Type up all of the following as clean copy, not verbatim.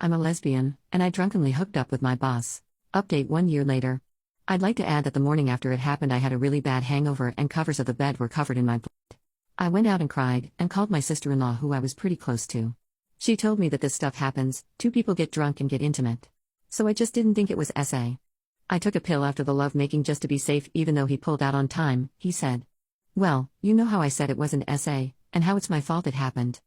I'm a lesbian, and I drunkenly hooked up with my boss. Update 1 year later. I'd like to add that the morning after it happened, I had a really bad hangover and covers of the bed were covered in my blood. I went out and cried, and called my sister-in-law, who I was pretty close to. She told me that this stuff happens, two people get drunk and get intimate. So I just didn't think it was SA. I took a pill after the lovemaking just to be safe, even though he pulled out on time, he said. Well, you know how I said it wasn't SA, and how it's my fault it happened.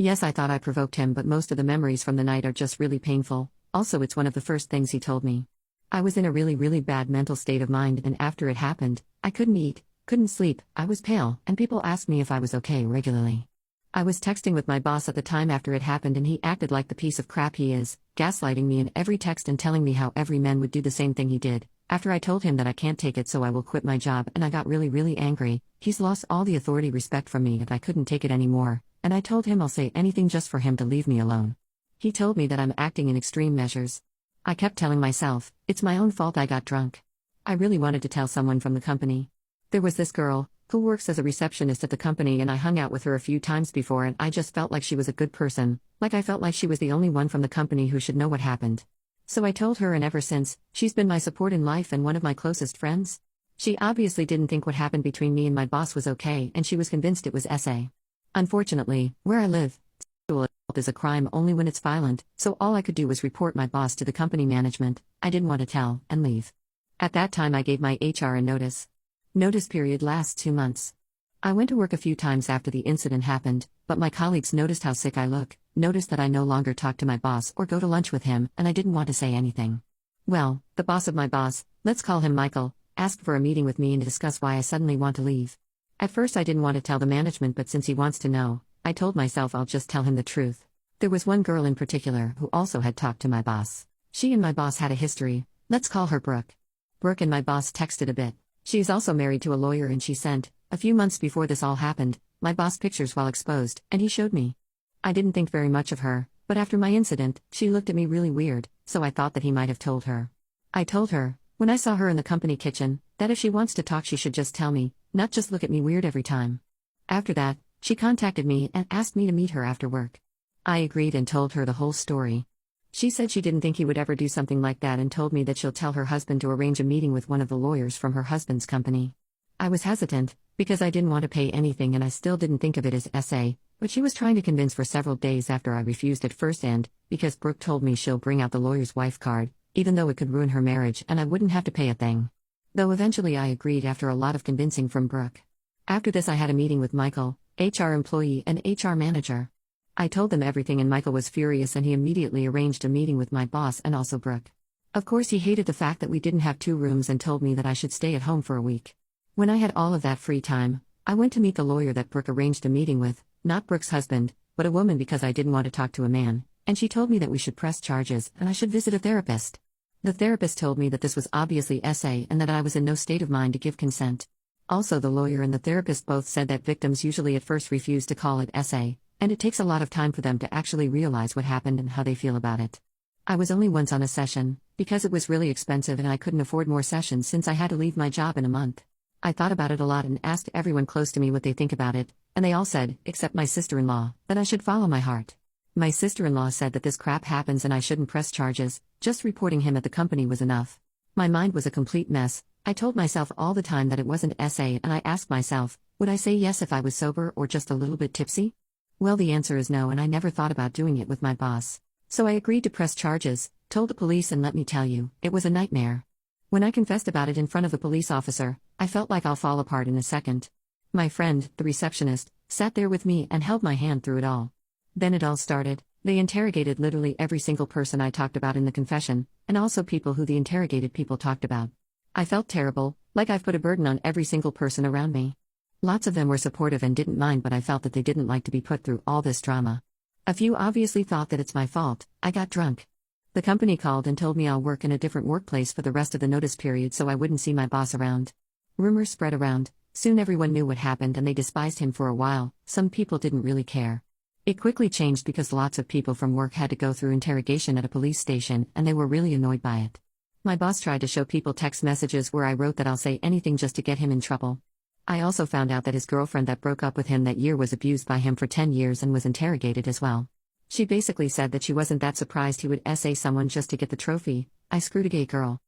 Yes, I thought I provoked him, but most of the memories from the night are just really painful. Also, it's one of the first things he told me. I was in a really bad mental state of mind, and after it happened, I couldn't eat, couldn't sleep, I was pale, and people asked me if I was okay regularly. I was texting with my boss at the time after it happened, and he acted like the piece of crap he is, gaslighting me in every text and telling me how every man would do the same thing he did. After I told him that I can't take it, so I will quit my job, and I got really angry. He's lost all the authority respect from me if I couldn't take it anymore, and I told him I'll say anything just for him to leave me alone. He told me that I'm acting in extreme measures. I kept telling myself, it's my own fault I got drunk. I really wanted to tell someone from the company. There was this girl, who works as a receptionist at the company, and I hung out with her a few times before, and I just felt like she was a good person, like I felt like she was the only one from the company who should know what happened. So I told her, and ever since, she's been my support in life and one of my closest friends. She obviously didn't think what happened between me and my boss was okay, and she was convinced it was SA. Unfortunately, where I live, sexual assault is a crime only when it's violent, so all I could do was report my boss to the company management. I didn't want to tell, and leave. At that time I gave my HR a notice. Notice period lasts 2 months. I went to work a few times after the incident happened, but my colleagues noticed how sick I look, noticed that I no longer talk to my boss or go to lunch with him, and I didn't want to say anything. Well, the boss of my boss, let's call him Michael, asked for a meeting with me and to discuss why I suddenly want to leave. At first I didn't want to tell the management, but since he wants to know, I told myself I'll just tell him the truth. There was one girl in particular who also had talked to my boss. She and my boss had a history. Let's call her Brooke. Brooke and my boss texted a bit. She is also married to a lawyer, and she sent, a few months before this all happened, my boss pictures while exposed, and he showed me. I didn't think very much of her, but after my incident, she looked at me really weird, so I thought that he might have told her. I told her, when I saw her in the company kitchen, that if she wants to talk she should just tell me, not just look at me weird every time. After that, she contacted me and asked me to meet her after work. I agreed and told her the whole story. She said she didn't think he would ever do something like that, and told me that she'll tell her husband to arrange a meeting with one of the lawyers from her husband's company. I was hesitant, because I didn't want to pay anything and I still didn't think of it as SA, but she was trying to convince for several days after I refused at first, and because Brooke told me she'll bring out the lawyer's wife card, even though it could ruin her marriage and I wouldn't have to pay a thing. Though eventually I agreed after a lot of convincing from Brooke. After this I had a meeting with Michael, HR employee and HR manager. I told them everything and Michael was furious, and he immediately arranged a meeting with my boss and also Brooke. Of course he hated the fact that we didn't have 2 rooms and told me that I should stay at home for a week. When I had all of that free time, I went to meet the lawyer that Brooke arranged a meeting with, not Brooke's husband, but a woman, because I didn't want to talk to a man, and she told me that we should press charges and I should visit a therapist. The therapist told me that this was obviously SA and that I was in no state of mind to give consent. Also, the lawyer and the therapist both said that victims usually at first refuse to call it SA, and it takes a lot of time for them to actually realize what happened and how they feel about it. I was only once on a session, because it was really expensive and I couldn't afford more sessions since I had to leave my job in a month. I thought about it a lot and asked everyone close to me what they think about it, and they all said, except my sister-in-law, that I should follow my heart. My sister-in-law said that this crap happens and I shouldn't press charges, just reporting him at the company was enough. My mind was a complete mess. I told myself all the time that it wasn't SA, and I asked myself, would I say yes if I was sober or just a little bit tipsy? Well, the answer is no, and I never thought about doing it with my boss. So I agreed to press charges, told the police, and let me tell you, it was a nightmare. When I confessed about it in front of the police officer, I felt like I'll fall apart in a second. My friend, the receptionist, sat there with me and held my hand through it all. Then it all started. They interrogated literally every single person I talked about in the confession, and also people who the interrogated people talked about. I felt terrible, like I've put a burden on every single person around me. Lots of them were supportive and didn't mind, but I felt that they didn't like to be put through all this drama. A few obviously thought that it's my fault. I got drunk. The company called and told me I'll work in a different workplace for the rest of the notice period so I wouldn't see my boss around. Rumors spread around. Soon everyone knew what happened and they despised him for a while. Some people didn't really care. It quickly changed because lots of people from work had to go through interrogation at a police station and they were really annoyed by it. My boss tried to show people text messages where I wrote that I'll say anything just to get him in trouble. I also found out that his girlfriend that broke up with him that year was abused by him for 10 years and was interrogated as well. She basically said that she wasn't that surprised he would SA someone just to get the trophy. I screwed a gay girl.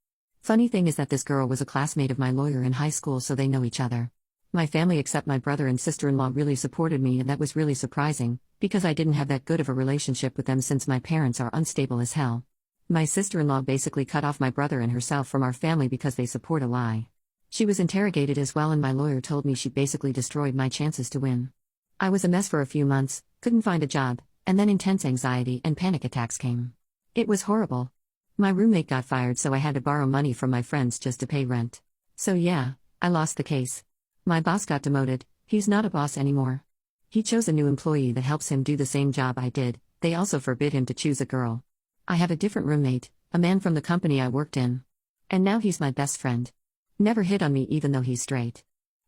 Funny thing is that this girl was a classmate of my lawyer in high school, so they know each other. My family except my brother and sister-in-law really supported me, and that was really surprising, because I didn't have that good of a relationship with them since my parents are unstable as hell. My sister-in-law basically cut off my brother and herself from our family because they support a lie. She was interrogated as well, and my lawyer told me she basically destroyed my chances to win. I was a mess for a few months, couldn't find a job, and then intense anxiety and panic attacks came. It was horrible. My roommate got fired, so I had to borrow money from my friends just to pay rent. So yeah, I lost the case. My boss got demoted. He's not a boss anymore. He chose a new employee that helps him do the same job I did. They also forbid him to choose a girl. I have a different roommate, a man from the company I worked in. And now he's my best friend. Never hit on me even though he's straight.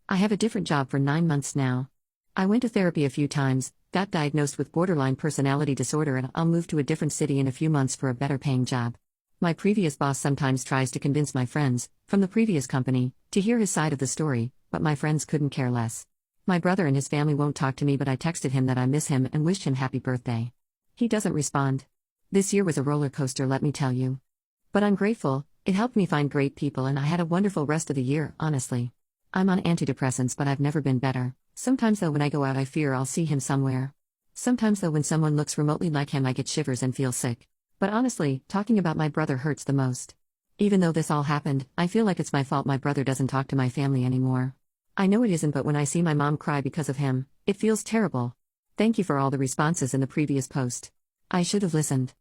I have a different job for 9 months now. I went to therapy a few times, got diagnosed with borderline personality disorder, and I'll move to a different city in a few months for a better paying job. My previous boss sometimes tries to convince my friends, from the previous company, to hear his side of the story, but my friends couldn't care less. My brother and his family won't talk to me, but I texted him that I miss him and wished him happy birthday. He doesn't respond. This year was a roller coaster, let me tell you. But I'm grateful, it helped me find great people, and I had a wonderful rest of the year, honestly. I'm on antidepressants, but I've never been better. Sometimes though when I go out I fear I'll see him somewhere. Sometimes though when someone looks remotely like him I get shivers and feel sick. But honestly, talking about my brother hurts the most. Even though this all happened, I feel like it's my fault my brother doesn't talk to my family anymore. I know it isn't, but when I see my mom cry because of him, it feels terrible. Thank you for all the responses in the previous post. I should have listened.